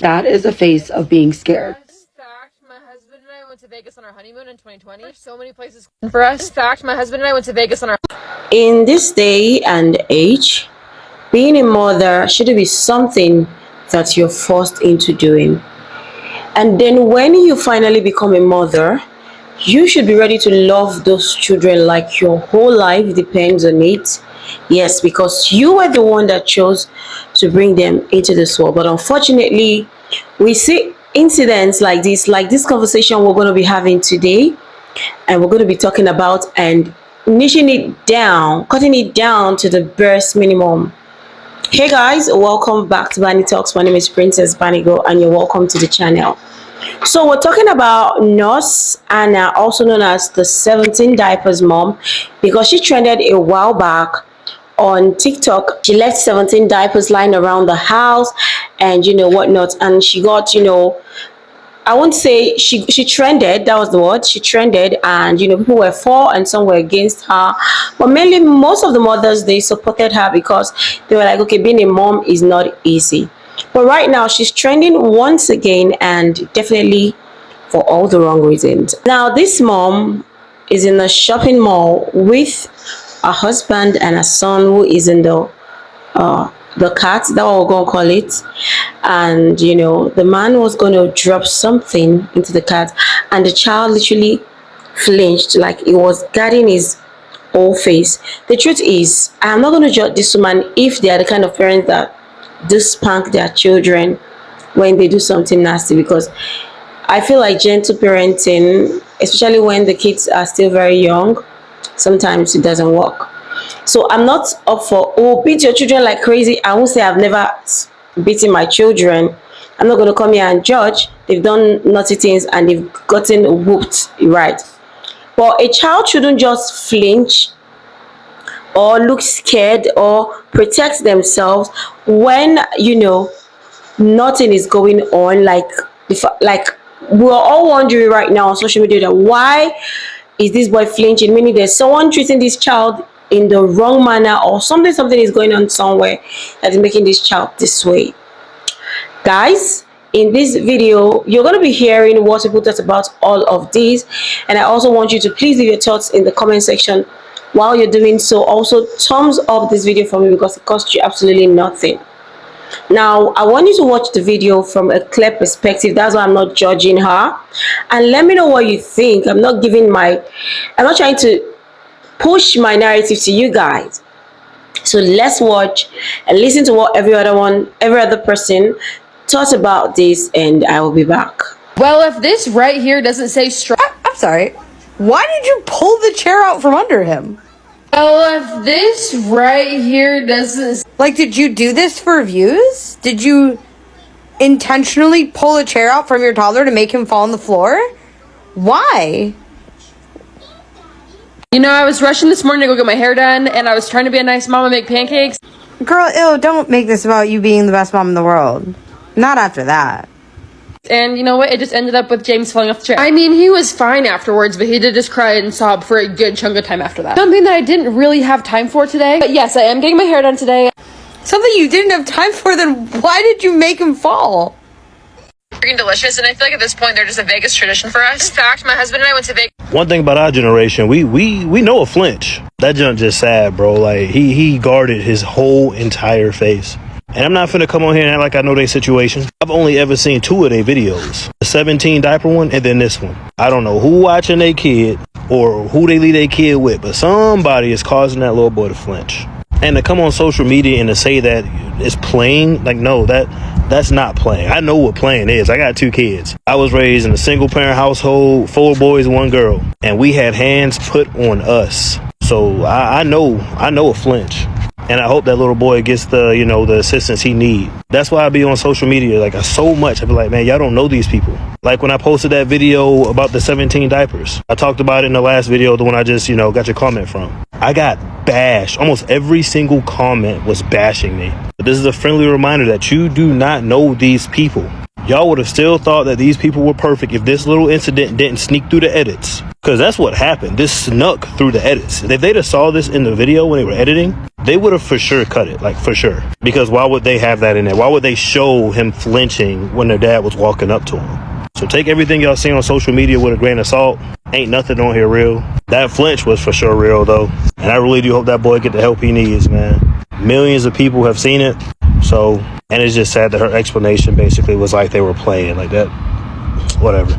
That is a face of being scared. Fact, my husband and I went to Vegas on our honeymoon in 2020. There's so many places for us. Fact, my husband and I went to Vegas on our... In this day and age, being a mother shouldn't be something that you're forced into doing. And then when you finally become a mother, you should be ready to love those children like your whole life depends on it. Yes, because you were the one that chose to bring them into this world. But unfortunately, we see incidents like this conversation we're going to be having today, and we're going to be talking about and niching it down, cutting it down to the bare minimum. Hey guys, welcome back to Bunny Talks. My name is Princess Banigo, and you're welcome to the channel. So we're talking about nurse Anna, also known as the 17 diapers mom, because she trended a while back on TikTok. She left 17 diapers lying around the house and whatnot, and she got, I won't say she trended, that was the word, she trended, and people were for and some were against her, but mainly most of the mothers, they supported her because they were like, okay, being a mom is not easy. But right now she's trending once again, and definitely for all the wrong reasons. Now this mom is in a shopping mall with a husband and a son who is in the cat, that's what we're gonna call it. And the man was gonna drop something into the cat, and the child literally flinched, like it was guarding his whole face. The truth is, I'm not gonna judge this woman if they are the kind of parents that do spank their children when they do something nasty, because I feel like gentle parenting, especially when the kids are still very young, sometimes it doesn't work. So I'm not up for, beat your children like crazy. I won't say I've never beaten my children. I'm not going to come here and judge. They've done naughty things and they've gotten whooped, right? But a child shouldn't just flinch or look scared or protect themselves when nothing is going on. Like we're all wondering right now on social media that why is this boy flinching, meaning there's someone treating this child in the wrong manner, or something is going on somewhere that is making this child this way. Guys, in this video you're going to be hearing what people thought about all of this, and I also want you to please leave your thoughts in the comment section. While you're doing so, also thumbs up this video for me because it costs you absolutely nothing. Now I want you to watch the video from a clear perspective. That's why I'm not judging her, and let me know what you think. I'm not trying to push my narrative to you guys. So let's watch and listen to what every other person thought about this, and I will be back. Well, if this right here doesn't say I'm sorry. Why did you pull the chair out from under him? Well, if this right here doesn't... Like, did you do this for views? Did you intentionally pull a chair out from your toddler to make him fall on the floor? Why? I was rushing this morning to go get my hair done, and I was trying to be a nice mom and make pancakes. Girl, ew, don't make this about you being the best mom in the world. Not after that. And you know what? It just ended up with James falling off the chair. I mean, he was fine afterwards, but he did just cry and sob for a good chunk of time after that. Something that I didn't really have time for today. But yes, I am getting my hair done today. Something you didn't have time for, then why did you make him fall? Freaking delicious, and I feel like at this point they're just a Vegas tradition for us. In fact, my husband and I went to Vegas. One thing about our generation, we know a Flinch. That junk just sad, bro. Like he guarded his whole entire face. And I'm not finna come on here and act like I know their situation. I've only ever seen 2 of their videos. The 17 diaper one and then this one. I don't know who watching their kid or who they leave their kid with, but somebody is causing that little boy to flinch. And to come on social media and to say that it's playing, like, no, that's not playing. I know what playing is. I got 2 kids. I was raised in a single parent household, 4 boys, 1 girl, and we had hands put on us. So I know a flinch. And I hope that little boy gets the, the assistance he needs. That's why I be on social media, like, so much. I be like, man, y'all don't know these people. Like when I posted that video about the 17 diapers. I talked about it in the last video, the one I just, got your comment from. I got bashed. Almost every single comment was bashing me. But this is a friendly reminder that you do not know these people. Y'all would have still thought that these people were perfect if this little incident didn't sneak through the edits. Because that's what happened. This snuck through the edits. If they'd have saw this in the video when they were editing, they would have for sure cut it, like for sure. Because why would they have that in there? Why would they show him flinching when their dad was walking up to him? So take everything y'all see on social media with a grain of salt. Ain't nothing on here real. That flinch was for sure real though. And I really do hope that boy get the help he needs, man. Millions of people have seen it. So, and it's just sad that her explanation basically was like they were playing like that. Whatever.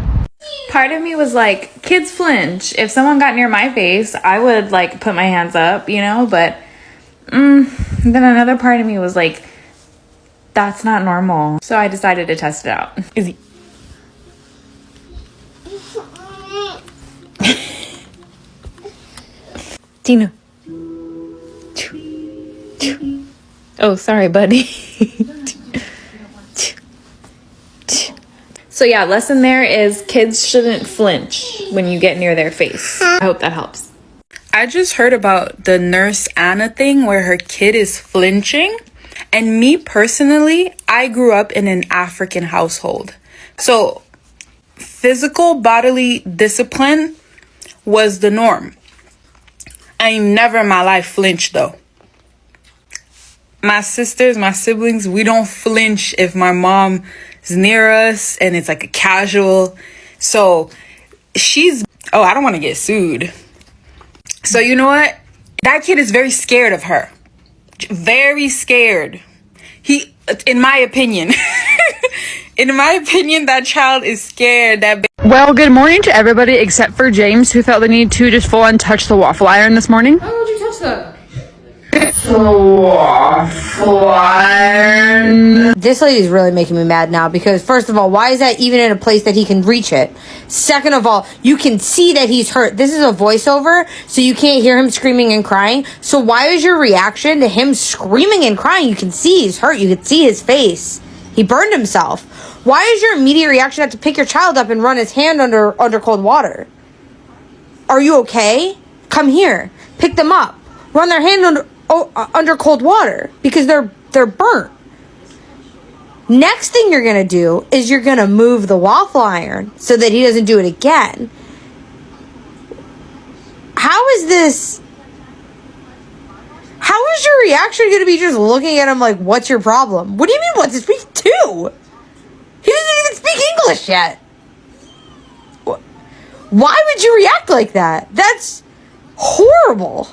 Part of me was like, kids flinch. If someone got near my face, I would like put my hands up, you know, but then another part of me was like, that's not normal. So I decided to test it out. Izzy. Tina. Oh, sorry, buddy. So yeah, lesson there is kids shouldn't flinch when you get near their face. I hope that helps. I just heard about the Nurse Anna thing where her kid is flinching. And me personally, I grew up in an African household. So physical bodily discipline was the norm. I never in my life flinched though. My sisters, my siblings, we don't flinch if my mom is near us and it's like a casual. So I don't want to get sued. So you know what? That kid is very scared of her. Very scared. In my opinion, that child is scared. Well, good morning to everybody except for James, who felt the need to just full on touch the waffle iron this morning. Why would you touch that? This lady's really making me mad now because, first of all, why is that even in a place that he can reach it? Second of all, you can see that he's hurt. This is a voiceover, so you can't hear him screaming and crying. So why is your reaction to him screaming and crying? You can see he's hurt. You can see his face. He burned himself. Why is your immediate reaction have to pick your child up and run his hand under cold water? Are you okay? Come here. Pick them up. Run their hand under cold water because they're burnt. Next thing you're going to do is you're going to move the waffle iron so that he doesn't do it again. How is your reaction going to be just looking at him like, what's your problem? What do you mean, what's his speak to? He doesn't even speak English yet. Why would you react like that? That's horrible.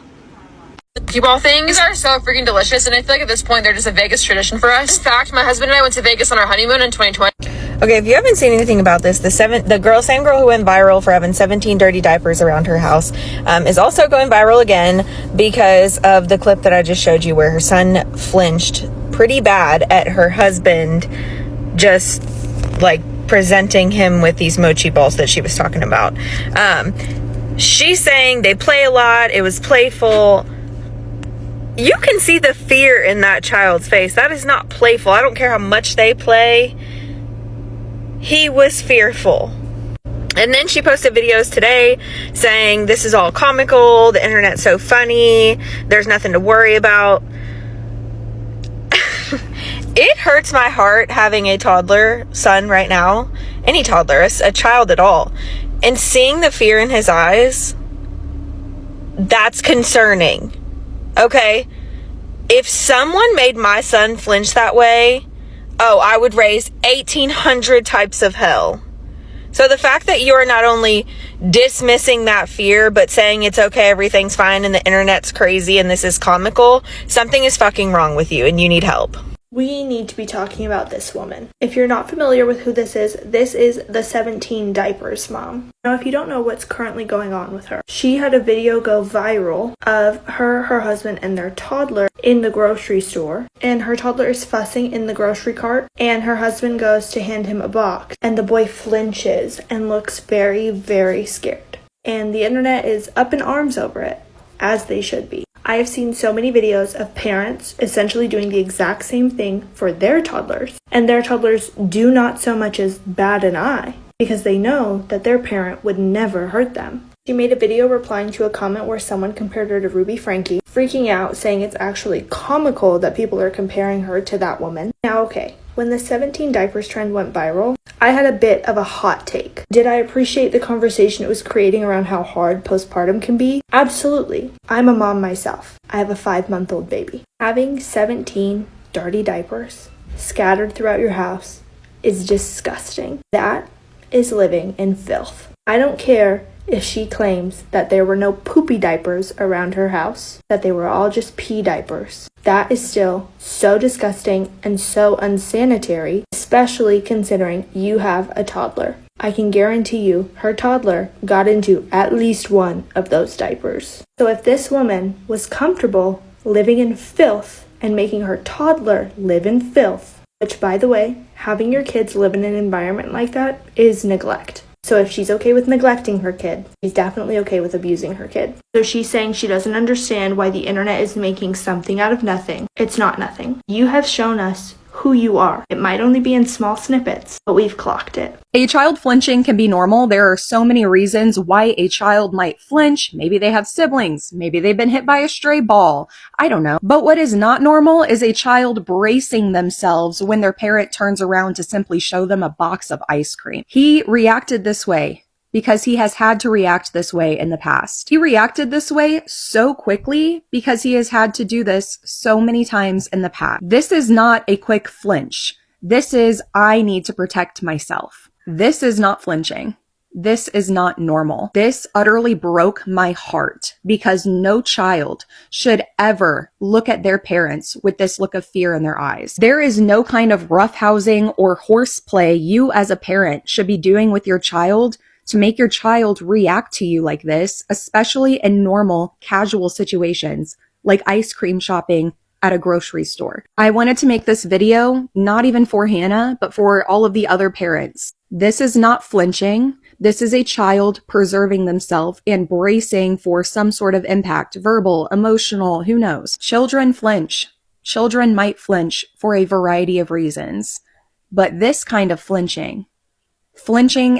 People things are so freaking delicious, and I feel like at this point they're just a Vegas tradition for us. In fact, my husband and I went to Vegas on our honeymoon in 2020. Okay, if you haven't seen anything about this, the same girl who went viral for having 17 dirty diapers around her house is also going viral again because of the clip that I just showed you where her son flinched pretty bad at her husband just like presenting him with these mochi balls that she was talking about. She's saying they play a lot, it was playful. You can see the fear in that child's face. That is not playful. I don't care how much they play. He was fearful. And then she posted videos today saying this is all comical, the internet's so funny, there's nothing to worry about. It hurts my heart having a toddler son right now, any toddler, a child at all, and seeing the fear in his eyes, that's concerning. Okay, if someone made my son flinch that way, I would raise 1,800 types of hell. So the fact that you are not only dismissing that fear, but saying it's okay, everything's fine, and the internet's crazy, and this is comical, something is fucking wrong with you, and you need help. We need to be talking about this woman. If you're not familiar with who this is the 17 diapers mom. Now, if you don't know what's currently going on with her, she had a video go viral of her husband, and their toddler in the grocery store. And her toddler is fussing in the grocery cart, and her husband goes to hand him a box, and the boy flinches and looks very, very scared. And the internet is up in arms over it, as they should be. I have seen so many videos of parents essentially doing the exact same thing for their toddlers, and their toddlers do not so much as bat an eye because they know that their parent would never hurt them. She made a video replying to a comment where someone compared her to Ruby Frankie, freaking out, saying it's actually comical that people are comparing her to that woman. Now, okay, when the 17 diapers trend went viral, I had a bit of a hot take. Did I appreciate the conversation it was creating around how hard postpartum can be? Absolutely. I'm a mom myself. I have a 5-month-old baby. Having 17 dirty diapers scattered throughout your house is disgusting. That is living in filth. I don't care if she claims that there were no poopy diapers around her house, that they were all just pee diapers. That is still so disgusting and so unsanitary, especially considering you have a toddler. I can guarantee you her toddler got into at least one of those diapers. So if this woman was comfortable living in filth and making her toddler live in filth, which, by the way, having your kids live in an environment like that is neglect. So if she's okay with neglecting her kid, she's definitely okay with abusing her kid. So she's saying she doesn't understand why the internet is making something out of nothing. It's not nothing. You have shown us who you are. It might only be in small snippets, but we've clocked it. A child flinching can be normal. There are so many reasons why a child might flinch. Maybe they have siblings. Maybe they've been hit by a stray ball. I don't know. But what is not normal is a child bracing themselves when their parent turns around to simply show them a box of ice cream. He reacted this way because he has had to react this way in the past. He reacted this way so quickly because he has had to do this so many times in the past. This is not a quick flinch. This is, I need to protect myself. This is not flinching. This is not normal. This utterly broke my heart because no child should ever look at their parents with this look of fear in their eyes. There is no kind of roughhousing or horseplay you as a parent should be doing with your child to make your child react to you like this, especially in normal, casual situations like ice cream shopping at a grocery store. I wanted to make this video, not even for Hannah, but for all of the other parents. This is not flinching. This is a child preserving themselves and bracing for some sort of impact, verbal, emotional, who knows. Children flinch. Children might flinch for a variety of reasons, but this kind of flinching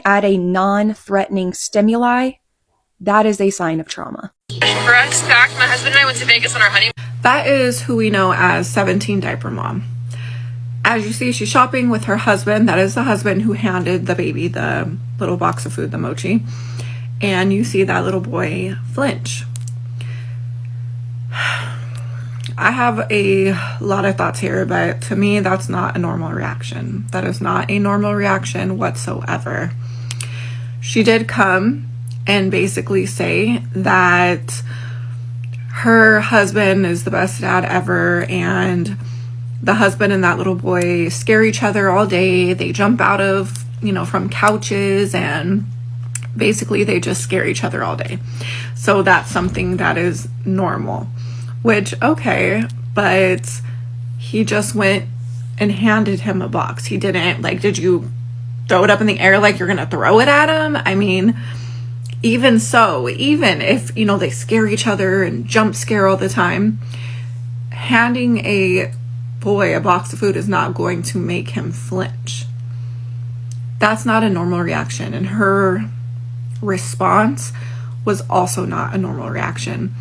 at a non-threatening stimuli, that is a sign of trauma. For us, fact, my husband and I went to Vegas on our honeymoon. That is who we know as 17 diaper mom. As you see, she's shopping with her husband. That is the husband who handed the baby the little box of food, the mochi. And you see that little boy flinch. I have a lot of thoughts here, but to me, that's not a normal reaction. That is not a normal reaction whatsoever. She did come and basically say that her husband is the best dad ever, and the husband and that little boy scare each other all day. They jump out of, from couches, and basically they just scare each other all day. So that's something that is normal. Which, okay, but he just went and handed him a box. He didn't, did you throw it up in the air like you're going to throw it at him? I mean, even so, even if, they scare each other and jump scare all the time, handing a boy a box of food is not going to make him flinch. That's not a normal reaction. And her response was also not a normal reaction.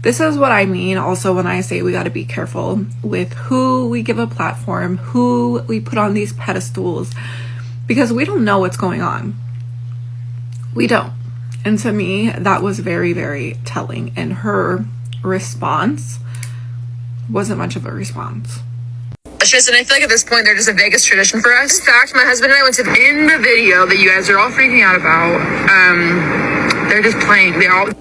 This is what I mean also when I say we got to be careful with who we give a platform, who we put on these pedestals, because we don't know what's going on. We don't. And to me, that was very, very telling. And her response wasn't much of a response. And I feel like at this point, they're just a Vegas tradition for us. In fact, my husband and I went to, in the video that you guys are all freaking out about, they're just playing. They all...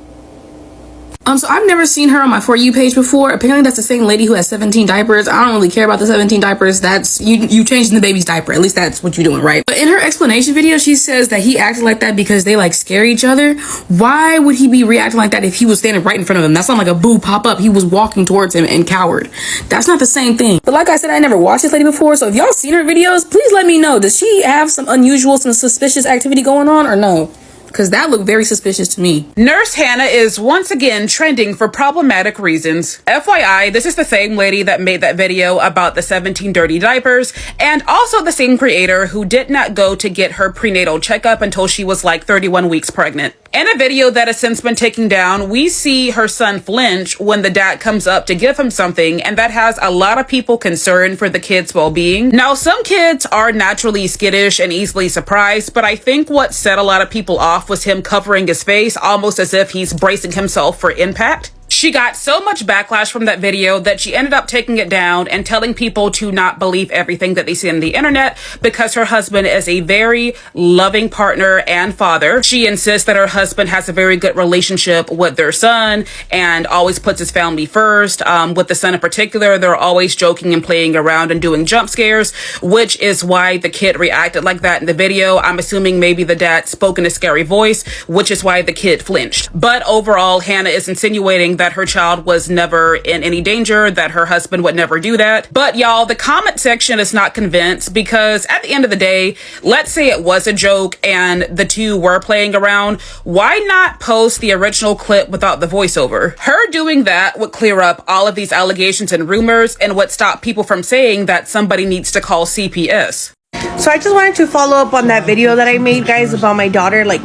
So I've never seen her on my For You page before. Apparently that's the same lady who has 17 diapers. I don't really care about the 17 diapers. That's you changing the baby's diaper. At least that's what you're doing, right? But in her explanation video, she says that he acted like that because they scare each other. Why would he be reacting like that if he was standing right in front of him? That's not like a boo pop up. He was walking towards him and cowered. That's not the same thing. But like I said, I never watched this lady before. So if y'all seen her videos, please let me know. Does she have some unusual, some suspicious activity going on or no? because that looked very suspicious to me. Nurse Hannah is once again trending for problematic reasons. FYI, this is the same lady that made that video about the 17 dirty diapers, and also the same creator who did not go to get her prenatal checkup until she was like 31 weeks pregnant. In a video that has since been taken down, we see her son Flinch when the dad comes up to give him something, and that has a lot of people concerned for the kid's well-being. Now, some kids are naturally skittish and easily surprised, but I think what set a lot of people off was him covering his face almost as if he's bracing himself for impact. She got so much backlash from that video that she ended up taking it down and telling people to not believe everything that they see on the internet because her husband is a very loving partner and father. She insists that her husband has a very good relationship with their son and always puts his family first. With the son in particular, they're always joking and playing around and doing jump scares, which is why the kid reacted like that in the video. I'm assuming maybe the dad spoke in a scary voice, which is why the kid flinched. But overall, Hannah is insinuating that her child was never in any danger, that her husband would never do that. But y'all, the comment section is not convinced, because at the end of the day, let's say it was a joke and the two were playing around, why not post the original clip without the voiceover? Her doing that would clear up all of these allegations and rumors and would stop people from saying that somebody needs to call CPS. So I just wanted to follow up on that video that I made, guys, about my daughter like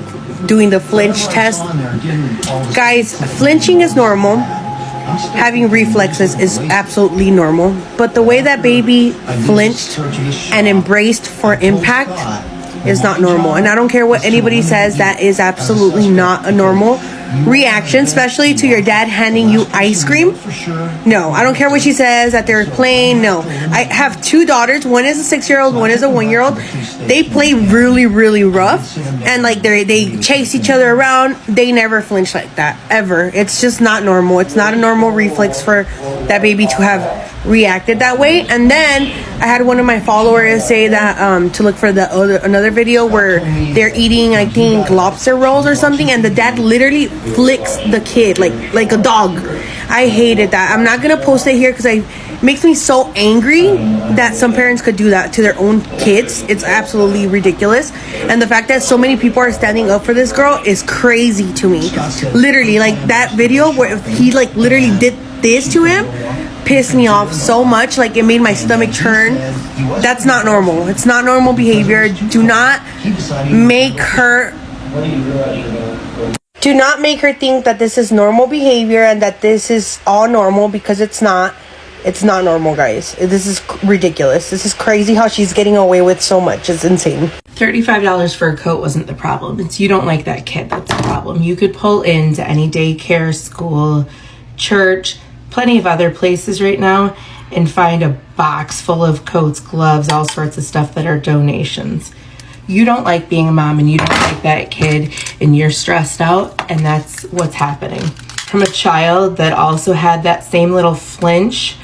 doing the flinch test. Guys, flinching is normal. Having reflexes is absolutely normal. But the way that baby flinched and embraced for impact is not normal. And I don't care what anybody says, that is absolutely not a normal reaction, especially to your dad handing you ice cream. No, I don't care what she says, that they're playing. No, I have two daughters. One is a 6-year-old, one is a 1-year-old. They play really, really rough, and like they chase each other around. They never flinch like that, ever. It's just not normal. It's not a normal reflex for that baby to have reacted that way. And then I had one of my followers say that to look for another video where they're eating, I think, lobster rolls or something, and the dad literally flicks the kid like a dog. I hated that. I'm not gonna post it here because it makes me so angry that some parents could do that to their own kids. It's absolutely ridiculous. And the fact that so many people are standing up for this girl is crazy to me. Literally, like that video where he like literally did this to him pissed me off so much. Like, it made my stomach churn. That's not normal. It's not normal behavior. Do not make her think that this is normal behavior and that this is all normal, because it's not. It's not normal, guys. This is ridiculous. This is crazy how she's getting away with so much. It's insane. $35 for a coat wasn't the problem. It's you don't like that kid that's the problem. You could pull into any daycare, school, church, plenty of other places right now and find a box full of coats, gloves, all sorts of stuff that are donations. You don't like being a mom and you don't like that kid and you're stressed out, and that's what's happening. From a child that also had that same little flinch,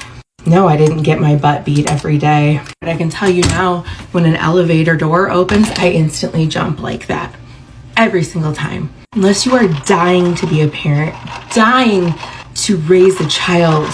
no, I didn't get my butt beat every day. But I can tell you now, when an elevator door opens, I instantly jump like that. Every single time. Unless you are dying to be a parent, dying to raise a child,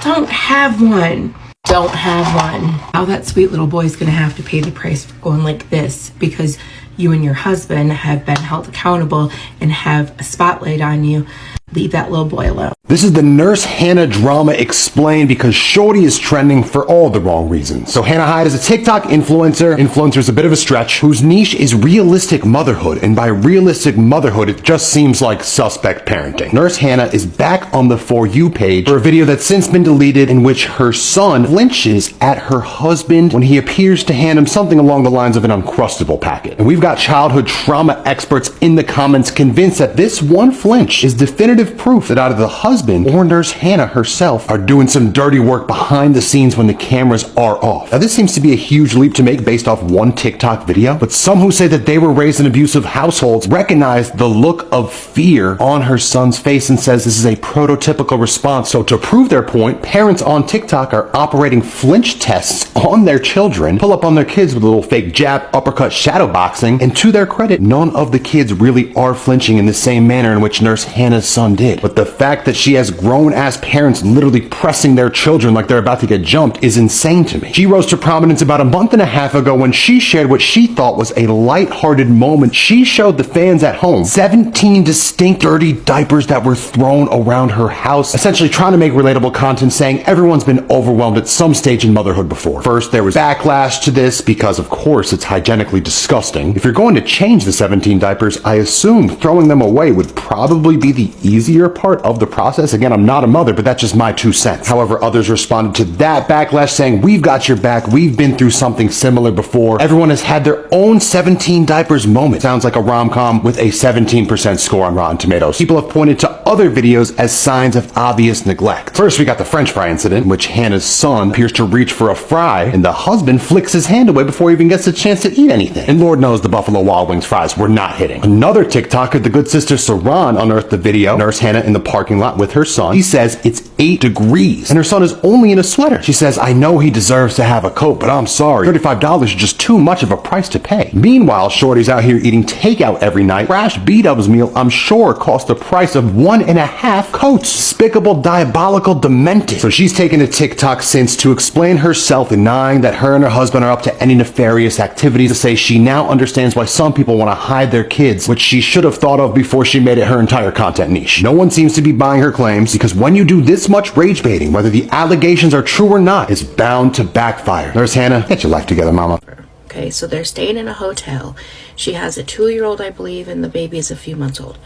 don't have one. Don't have one. Now that sweet little boy is gonna have to pay the price for going like this, because you and your husband have been held accountable and have a spotlight on you. Leave that little boy alone. This is the Nurse Hannah drama explained, because Shorty is trending for all the wrong reasons. So Hannah Hyde is a TikTok influencer. Influencer is a bit of a stretch, whose niche is realistic motherhood. And by realistic motherhood, it just seems like suspect parenting. Nurse Hannah is back on the For You page for a video that's since been deleted, in which her son flinches at her husband when he appears to hand him something along the lines of an Uncrustable packet. And we've got childhood trauma experts in the comments convinced that this one flinch is definitive proof that either the husband or Nurse Hannah herself are doing some dirty work behind the scenes when the cameras are off. Now, this seems to be a huge leap to make based off one TikTok video, but some who say that they were raised in abusive households recognize the look of fear on her son's face and says this is a prototypical response. So to prove their point, parents on TikTok are operating flinch tests on their children, pull up on their kids with a little fake jab, uppercut, shadow boxing, flinching, and to their credit, none of the kids really are flinching in the same manner in which Nurse Hannah's son did. But the fact that she has grown-ass parents literally pressing their children like they're about to get jumped is insane to me. She rose to prominence about a month and a half ago when she shared what she thought was a light-hearted moment. She showed the fans at home 17 distinct dirty diapers that were thrown around her house, essentially trying to make relatable content saying everyone's been overwhelmed at some stage in motherhood before. First, there was backlash to this because, of course, it's hygienically disgusting. If you're going to change the 17 diapers, I assume throwing them away would probably be the easier part of the process. Again, I'm not a mother, but that's just my 2 cents. However, others responded to that backlash saying, we've got your back, we've been through something similar before. Everyone has had their own 17 diapers moment. Sounds like a rom-com with a 17% score on Rotten Tomatoes. People have pointed to other videos as signs of obvious neglect. First, we got the French fry incident, in which Hannah's son appears to reach for a fry, and the husband flicks his hand away before he even gets a chance to eat anything. And Lord knows the Buffalo Wild Wings fries were not hitting. Another TikToker, the good sister Saran, unearthed the video. Nurse Hannah in the parking lot with her son. He says it's 8 degrees, and her son is only in a sweater. She says, I know he deserves to have a coat, but I'm sorry. $35 is just too much of a price to pay. Meanwhile, Shorty's out here eating takeout every night. Crash B-Dub's meal, I'm sure, cost the price of 1.5 coats. Despicable, diabolical, demented. So she's taken to TikTok since to explain herself, denying that her and her husband are up to any nefarious activities, to say she now understands why some people want to hide their kids, which she should have thought of before she made it her entire content niche. No one seems to be buying her claims, because when you do this much rage baiting, whether the allegations are true or not, is bound to backfire. Nurse Hannah, get your life together, mama. Okay, so they're staying in a hotel. She has a 2-year-old, I believe, and the baby is a few months old.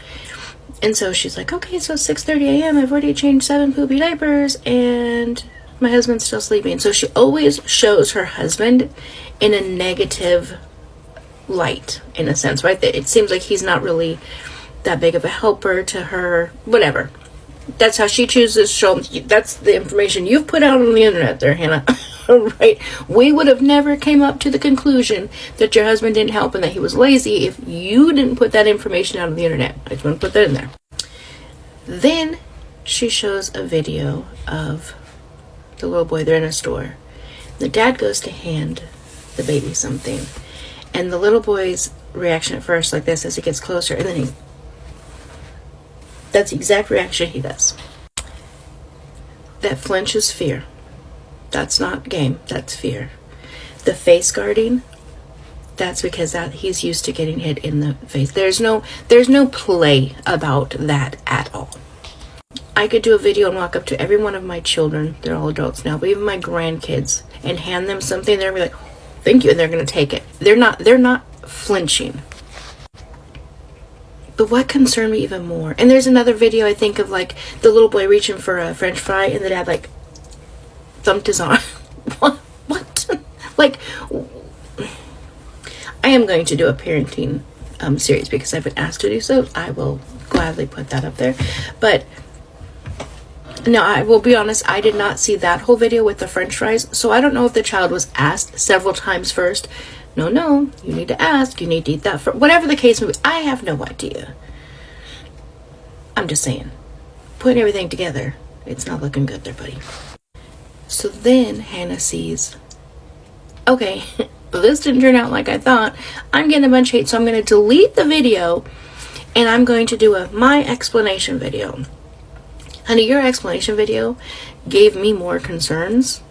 And so she's like, okay, so 6:30 a.m. I've already changed 7 poopy diapers, and my husband's still sleeping. So she always shows her husband in a negative light, in a sense, right? It seems like he's not really that big of a helper to her, whatever. That's how she chooses to show him. That's the information you've put out on the internet there, Hannah. Right? We would have never came up to the conclusion that your husband didn't help and that he was lazy if you didn't put that information out on the internet. I just want to put that in there. Then she shows a video of the little boy. They're in a store. The dad goes to hand the baby something, and the little boy's reaction at first like this as he gets closer, and then that's the exact reaction he does. That flinch is fear. That's not game, that's fear. The face guarding, that's because he's used to getting hit in the face. There's no play about that at all. I could do a video and walk up to every one of my children, they're all adults now, but even my grandkids, and hand them something, they're gonna be like, thank you, and they're gonna take it. They're not flinching. But what concerned me even more, and there's another video I think of, like the little boy reaching for a French fry and the dad like thumped his arm. What? Like, I am going to do a parenting series because I've been asked to do so. I will gladly put that up there. But no, I will be honest, I did not see that whole video with the French fries, so I don't know if the child was asked several times first. No, you need to ask, you need to eat that for whatever the case may be. I have no idea. I'm just saying, putting everything together, it's not looking good there, buddy. So then Hannah sees, okay, but this didn't turn out like I thought. I'm getting a bunch of hate, so I'm going to delete the video and I'm going to do my explanation video. Honey, your explanation video gave me more concerns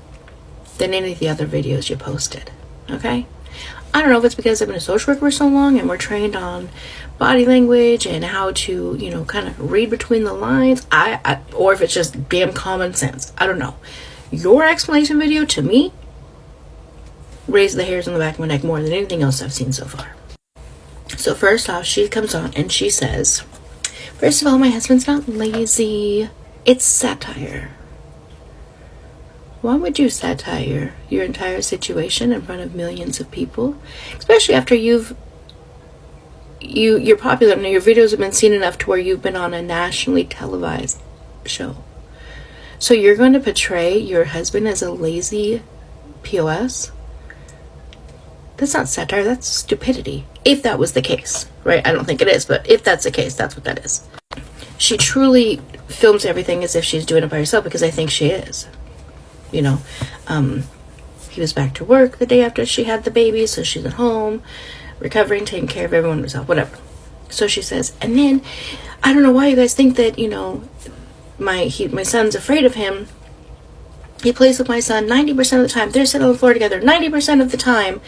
than any of the other videos you posted, okay? I don't know if it's because I've been a social worker for so long and we're trained on body language and how to, kind of read between the lines, or if it's just damn common sense. I don't know. Your explanation video, to me, raised the hairs on the back of my neck more than anything else I've seen so far. So first off, she comes on and she says, first of all, my husband's not lazy. It's satire. Why would you satire your entire situation in front of millions of people? Especially after you're popular and your videos have been seen enough to where you've been on a nationally televised show. So you're going to portray your husband as a lazy POS? That's not satire, that's stupidity. If that was the case, right? I don't think it is, but if that's the case, that's what that is. She truly films everything as if she's doing it by herself, because I think she is. He was back to work the day after she had the baby, so she's at home. recovering, taking care of everyone herself, whatever. So she says, and then, I don't know why you guys think that, you know, my son's afraid of him. He plays with my son 90% of the time. They're sitting on the floor together 90% of the time,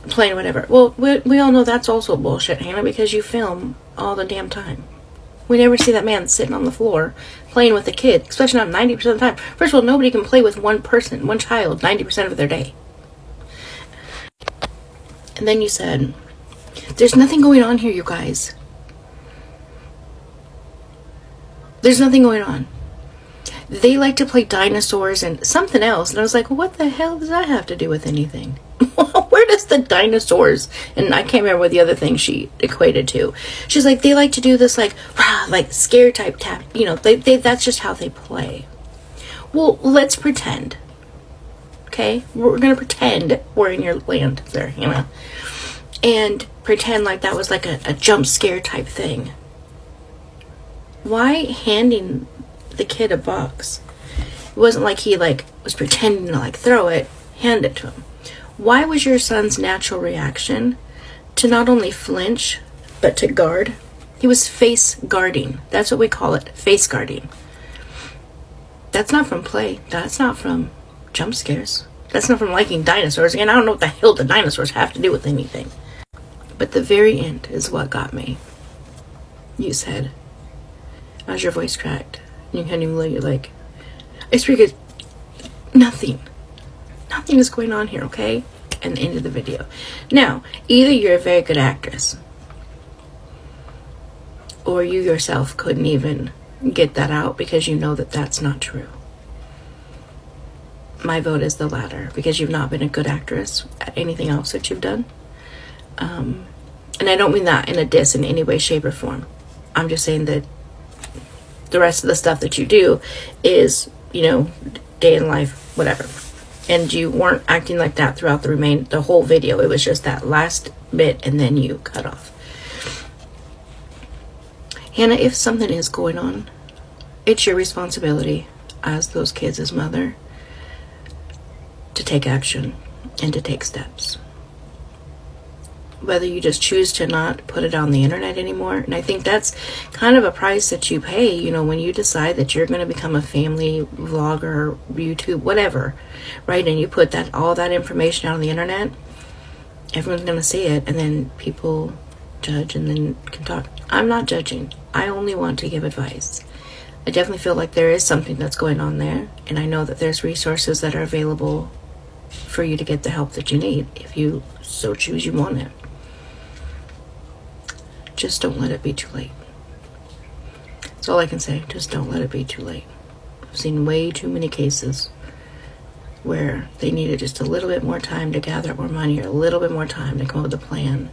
playing whatever. Well, we all know that's also bullshit, Hannah, because you film all the damn time. We never see that man sitting on the floor playing with a kid, especially not 90% of the time. First of all, nobody can play with one child 90% of their day. And then you said, there's nothing going on here, you guys. There's nothing going on. They like to play dinosaurs and something else. And I was like, what the hell does that have to do with anything? Where does the dinosaurs, and I can't remember what the other thing she equated to. She's like, they like to do this like scare type tap. You know, they that's just how they play. Well, let's pretend. Okay? We're going to pretend we're in your land there, Hannah. And pretend like that was like a jump scare type thing. Why handing the kid a box? It wasn't like he like was pretending to like throw it. Hand it to him. Why was your son's natural reaction to not only flinch but to guard? He was face guarding. That's what we call it, face guarding. That's not from play. That's not from jump scares. That's not from liking dinosaurs. Again, I don't know what the hell the dinosaurs have to do with anything. But the very end is what got me. You said, as your voice cracked, you can't even look, you're like, it's because nothing is going on here, okay? And the end of the video. Now, either you're a very good actress, or you yourself couldn't even get that out because you know that that's not true. My vote is the latter, because you've not been a good actress at anything else that you've done. And I don't mean that in a diss in any way, shape, or form. I'm just saying that the rest of the stuff that you do is, you know, day in life, whatever. And you weren't acting like that throughout the whole video. It was just that last bit, and then you cut off. Hannah, if something is going on, it's your responsibility as those kids' mother to take action and to take steps. Whether you just choose to not put it on the internet anymore. And I think that's kind of a price that you pay, you know, when you decide that you're going to become a family vlogger, YouTube, whatever, right? And you put all that information out on the internet, everyone's going to see it, and then people judge and then can talk. I'm not judging. I only want to give advice. I definitely feel like there is something that's going on there, and I know that there's resources that are available for you to get the help that you need if you so choose you want it. Just don't let it be too late. That's all I can say. Just don't let it be too late. I've seen way too many cases where they needed just a little bit more time to gather up more money, or a little bit more time to come up with a plan.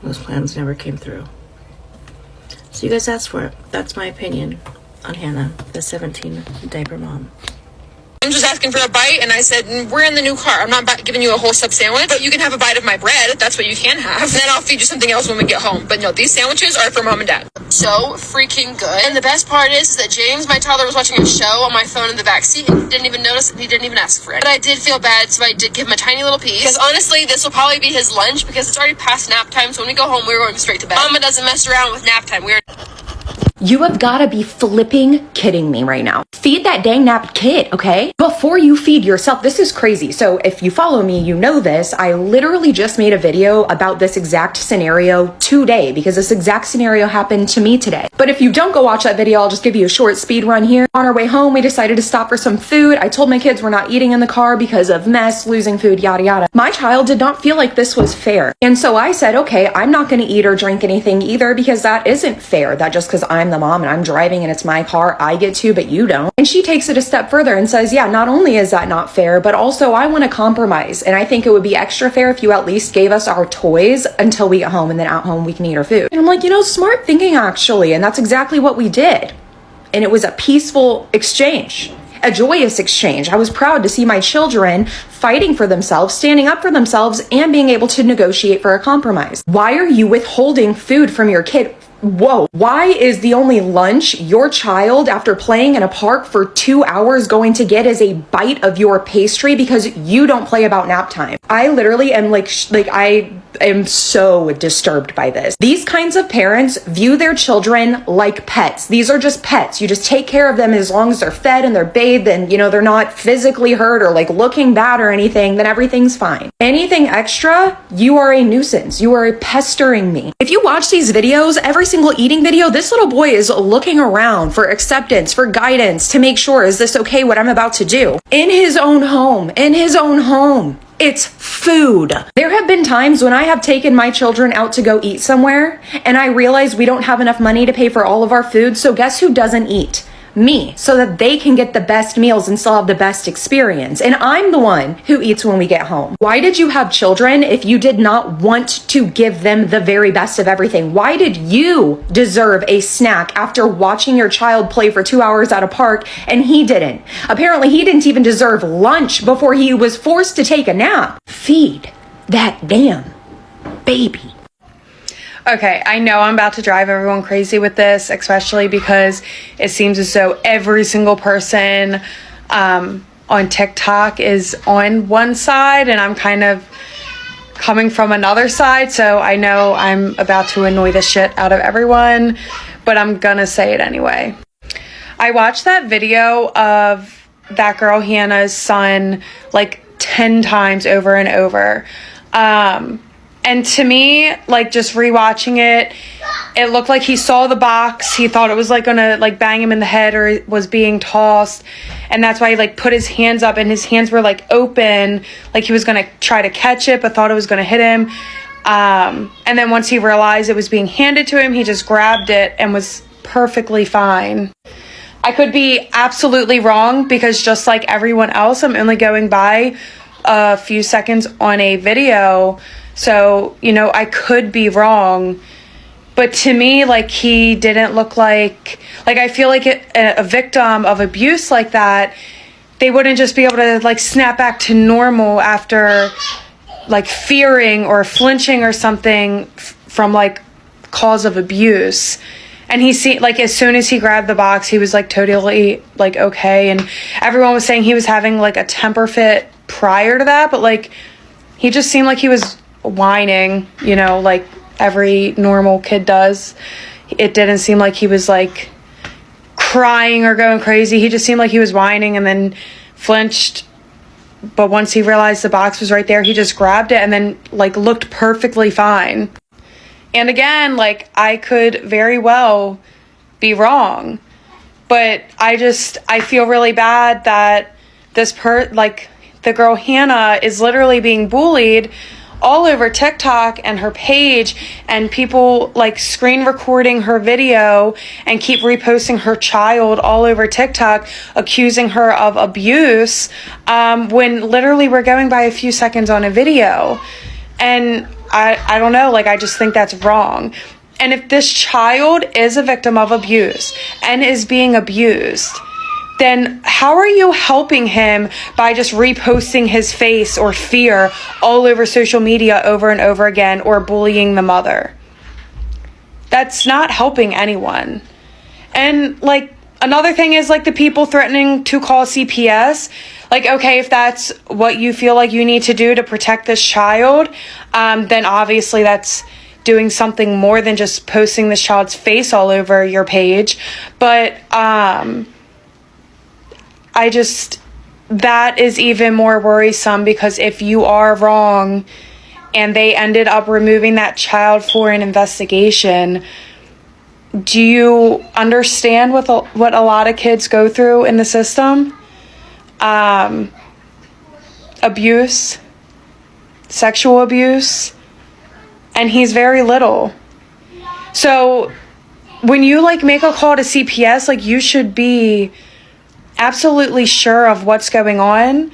Those plans never came through. So you guys asked for it. That's my opinion on Hannah, the 17 diaper mom. I'm just asking for a bite, and I said, we're in the new car. I'm not giving you a whole sub sandwich, but you can have a bite of my bread. That's what you can have. And then I'll feed you something else when we get home. But no, these sandwiches are for mom and dad. So freaking good. And the best part is that James, my toddler, was watching a show on my phone in the backseat and didn't even notice it. He didn't even ask for it. But I did feel bad, so I did give him a tiny little piece. Because honestly, this will probably be his lunch, because it's already past nap time. So when we go home, we're going straight to bed. Mama doesn't mess around with nap time. You have got to be flipping kidding me right now. Feed that dang napped kid, okay? Before you feed yourself. This is crazy. So if you follow me, you know this. I literally just made a video about this exact scenario today, because this exact scenario happened to me today. But if you don't go watch that video, I'll just give you a short speed run here. On our way home, we decided to stop for some food. I told my kids we're not eating in the car because of mess, losing food, yada yada. My child did not feel like this was fair. And so I said, okay, I'm not going to eat or drink anything either, because that isn't fair. That just because I'm the mom and I'm driving and it's my car, I get to, but you don't. And she takes it a step further and says, yeah, not only is that not fair, but also I want to compromise. And I think it would be extra fair if you at least gave us our toys until we get home, and then at home we can eat our food. And I'm like, you know, smart thinking actually. And that's exactly what we did. And it was a peaceful exchange, a joyous exchange. I was proud to see my children fighting for themselves, standing up for themselves, and being able to negotiate for a compromise. Why are you withholding food from your kid? Whoa, why is the only lunch your child, after playing in a park for 2 hours, going to get is a bite of your pastry because you don't play about nap time? I literally am I am so disturbed by this. These kinds of parents view their children like pets. These are just pets. You just take care of them as long as they're fed and they're bathed and, you know, they're not physically hurt or like looking bad or anything, then everything's fine. Anything extra, you are a nuisance. You are pestering me. If you watch these videos, every single eating video, this little boy is looking around for acceptance, for guidance, to make sure, is this okay what I'm about to do? In his own home, It's food. There have been times when I have taken my children out to go eat somewhere and I realize we don't have enough money to pay for all of our food, so guess who doesn't eat? Me, so that they can get the best meals and still have the best experience. And I'm the one who eats when we get home. Why did you have children if you did not want to give them the very best of everything? Why did you deserve a snack after watching your child play for 2 hours at a park and he didn't? Apparently he didn't even deserve lunch before he was forced to take a nap. Feed that damn baby. Okay, I know I'm about to drive everyone crazy with this, especially because it seems as though every single person on TikTok is on one side and I'm kind of coming from another side, so I know I'm about to annoy the shit out of everyone, but I'm gonna say it anyway. I watched that video of that girl Hannah's son like 10 times over and over. And to me, like, just rewatching it, it looked like he saw the box. He thought it was like gonna like bang him in the head or it was being tossed. And that's why he like put his hands up and his hands were like open, like he was gonna try to catch it, but thought it was gonna hit him. And then once he realized it was being handed to him, he just grabbed it and was perfectly fine. I could be absolutely wrong because just like everyone else, I'm only going by a few seconds on a video. So, you know, I could be wrong, but to me, like, he didn't look like I feel like a victim of abuse like that, they wouldn't just be able to, like, snap back to normal after, like, fearing or flinching or something from, like, cause of abuse. And he seemed, like, as soon as he grabbed the box, he was, like, totally, like, okay. And everyone was saying he was having, like, a temper fit prior to that, but, like, he just seemed like he was whining, you know, like every normal kid does. It didn't seem like he was like crying or going crazy. He just seemed like he was whining and then flinched. But once he realized the box was right there, he just grabbed it and then like looked perfectly fine. And again, like, I could very well be wrong, but I feel really bad that the girl Hannah is literally being bullied all over TikTok and her page, and people like screen recording her video and keep reposting her child all over TikTok, accusing her of abuse, when literally we're going by a few seconds on a video. And I don't know, like, I just think that's wrong. And if this child is a victim of abuse and is being abused, then how are you helping him by just reposting his face or fear all over social media over and over again, or bullying the mother? That's not helping anyone. And like, another thing is like the people threatening to call CPS. Like, okay, if that's what you feel like you need to do to protect this child, then obviously that's doing something more than just posting this child's face all over your page. But that is even more worrisome, because if you are wrong and they ended up removing that child for an investigation, do you understand what a lot of kids go through in the system? Abuse, sexual abuse, and he's very little. So when you like make a call to CPS, like, you should be absolutely sure of what's going on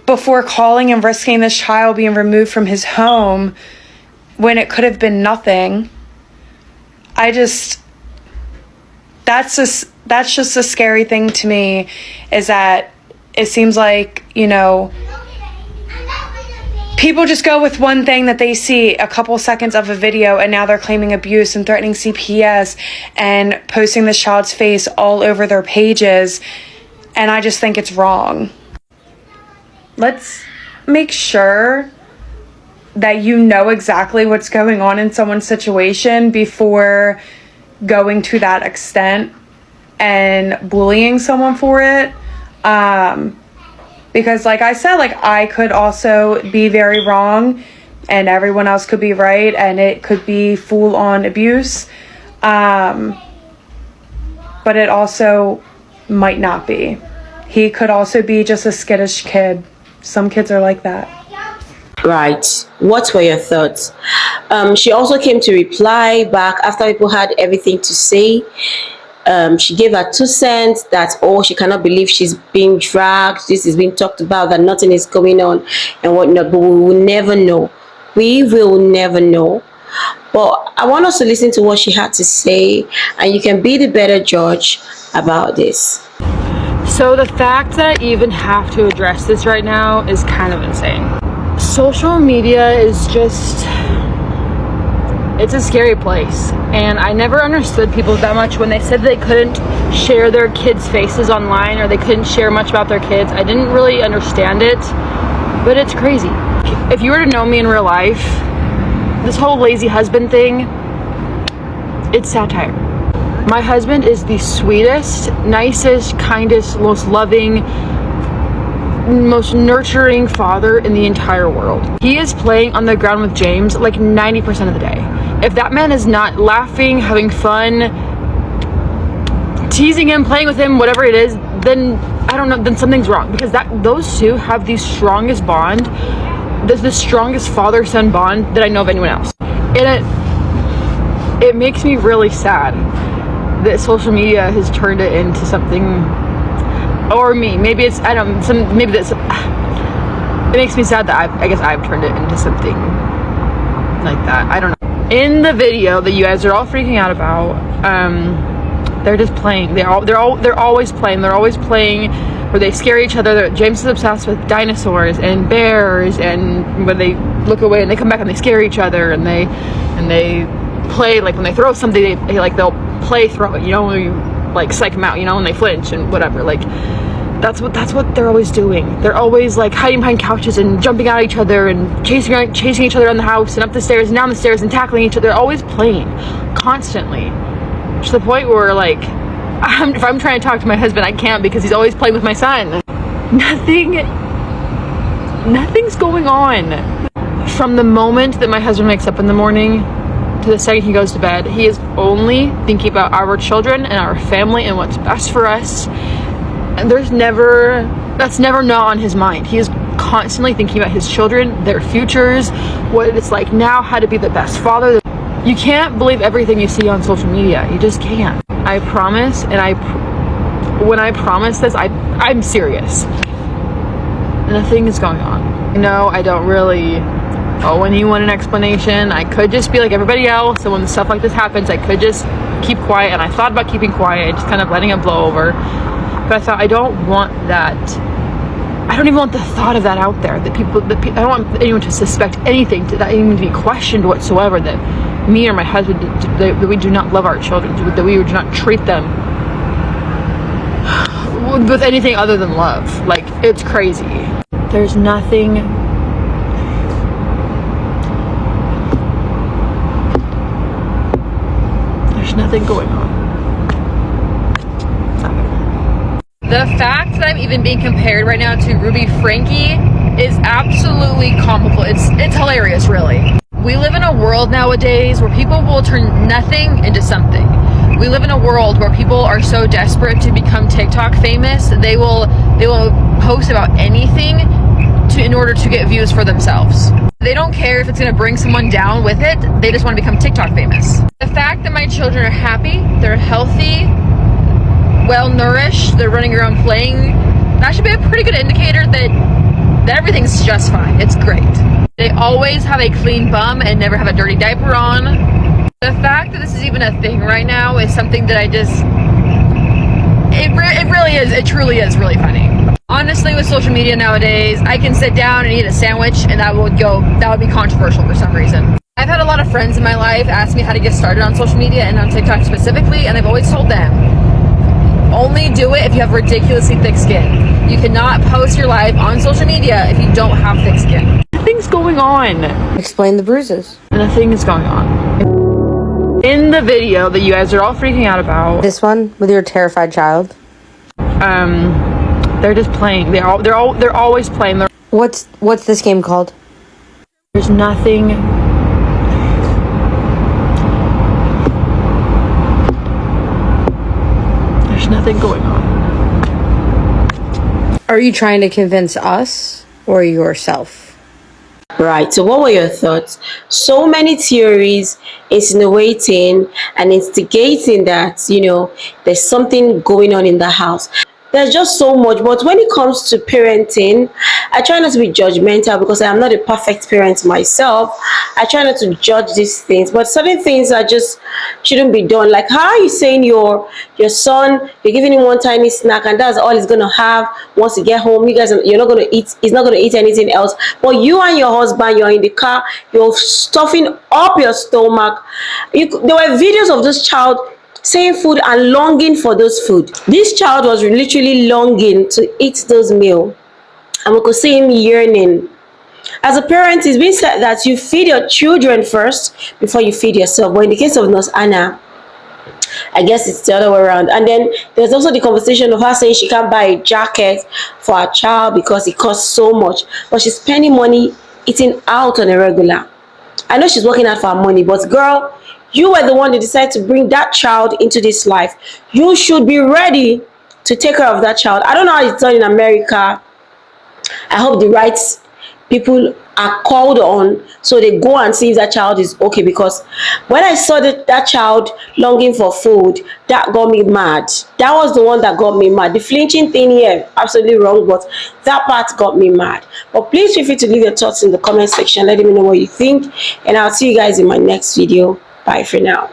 before calling and risking this child being removed from his home when it could have been nothing. That's just a scary thing to me, is that it seems like, you know, people just go with one thing that they see, a couple seconds of a video, and now they're claiming abuse and threatening CPS and posting this child's face all over their pages. And I just think it's wrong. Let's make sure that you know exactly what's going on in someone's situation before going to that extent and bullying someone for it. Because like I said, like I could also be very wrong and everyone else could be right and it could be full-on abuse. But it also might not be. He could also be just a skittish kid. Some kids are like that. Right. What were your thoughts? She also came to reply back after people had everything to say. She gave her 2 cents that, oh, she cannot believe she's being dragged. This is being talked about, that nothing is going on and whatnot. But we will never know. We will never know. But I want us to listen to what she had to say, and you can be the better judge about this. So the fact that I even have to address this right now is kind of insane. Social media is just, it's a scary place, and I never understood people that much when they said they couldn't share their kids' faces online or they couldn't share much about their kids. I didn't really understand it, but it's crazy. If you were to know me in real life, this whole lazy husband thing, it's satire. My husband is the sweetest, nicest, kindest, most loving, most nurturing father in the entire world. He is playing on the ground with James like 90% of the day. If that man is not laughing, having fun, teasing him, playing with him, whatever it is, then I don't know, then something's wrong, because those two have the strongest bond, the strongest father-son bond that I know of anyone else. And it makes me really sad that social media has turned it into something, or me, maybe it's, I don't know, maybe that's, it makes me sad that I guess I've turned it into something like that. I don't know. In the video that you guys are all freaking out about, they're just playing. They're always playing. They're always playing where they scare each other. James is obsessed with dinosaurs and bears, and when they look away and they come back and they scare each other, and they play, like when they throw something, they'll play throw it, you know, you like psych them out, you know, and they flinch and whatever. Like that's what they're always doing. They're always like hiding behind couches and jumping at each other and chasing each other around the house and up the stairs and down the stairs and tackling each other. They're always playing constantly, to the point where like if I'm trying to talk to my husband, I can't, because he's always playing with my son. Nothing's going on. From the moment that my husband wakes up in the morning to the second he goes to bed, he is only thinking about our children and our family and what's best for us. And that's never not on his mind. He is constantly thinking about his children, their futures, what it's like now, how to be the best father. You can't believe everything you see on social media. You just can't. I promise, and when I promise this, I'm serious. Nothing is going on. No, I don't really owe anyone an explanation. I could just be like everybody else, and when stuff like this happens, I could just keep quiet. And I thought about keeping quiet, just kind of letting it blow over. But I thought, I don't want that. I don't even want the thought of that out there. I don't want anyone to suspect anything, that even to be questioned whatsoever, that me or my husband, that we do not love our children, that we do not treat them with anything other than love. Like, it's crazy. There's nothing. There's nothing going on. The fact that I'm even being compared right now to Ruby Frankie is absolutely comical. It's hilarious, really. We live in a world nowadays where people will turn nothing into something. We live in a world where people are so desperate to become TikTok famous, they will post about anything in order to get views for themselves. They don't care if it's going to bring someone down with it. They just want to become TikTok famous. The fact that my children are happy, they're healthy, well-nourished, they're running around playing, that should be a pretty good indicator that everything's just fine. It's great. They always have a clean bum and never have a dirty diaper on. The fact that this is even a thing right now is something that It really is. It truly is really funny. Honestly, with social media nowadays, I can sit down and eat a sandwich, and that would be controversial for some reason. I've had a lot of friends in my life ask me how to get started on social media and on TikTok specifically, and I've always told them, only do it if you have ridiculously thick skin. You cannot post your life on social media if you don't have thick skin. Nothing's going on. Explain the bruises. Nothing is going on. In the video that you guys are all freaking out about. This one with your terrified child. They're just playing. They're always playing. What's this game called? There's nothing. There's nothing going on. Are you trying to convince us or yourself? Right, so what were your thoughts? So many theories insinuating and instigating that, there's something going on in the house. There's just so much, but when it comes to parenting, I try not to be judgmental because I am not a perfect parent myself. I try not to judge these things, but certain things are just shouldn't be done. Like, how are you saying your son, you're giving him one tiny snack and that's all he's gonna have once you get home? You're not gonna eat. He's not gonna eat anything else. But you and your husband, you're in the car, you're stuffing up your stomach. There were videos of this child saying food and longing for those food. This child was literally longing to eat those meals, and we could see him yearning. As a parent, it's been said that you feed your children first before you feed yourself. But in the case of Nurse Anna, I guess it's the other way around. And then there's also the conversation of her saying she can't buy a jacket for her child because it costs so much, but she's spending money eating out on a regular. I know she's working hard for her money, but girl, you were the one that decided to bring that child into this life. You should be ready to take care of that child. I don't know how it's done in America. I hope the right people are called on so they go and see if that child is okay, because when I saw that child longing for food, that got me mad. That was the one that got me mad. The flinching thing here, absolutely wrong, but that part got me mad. But please feel free to leave your thoughts in the comment section. Let me know what you think, and I'll see you guys in my next video. Bye for now.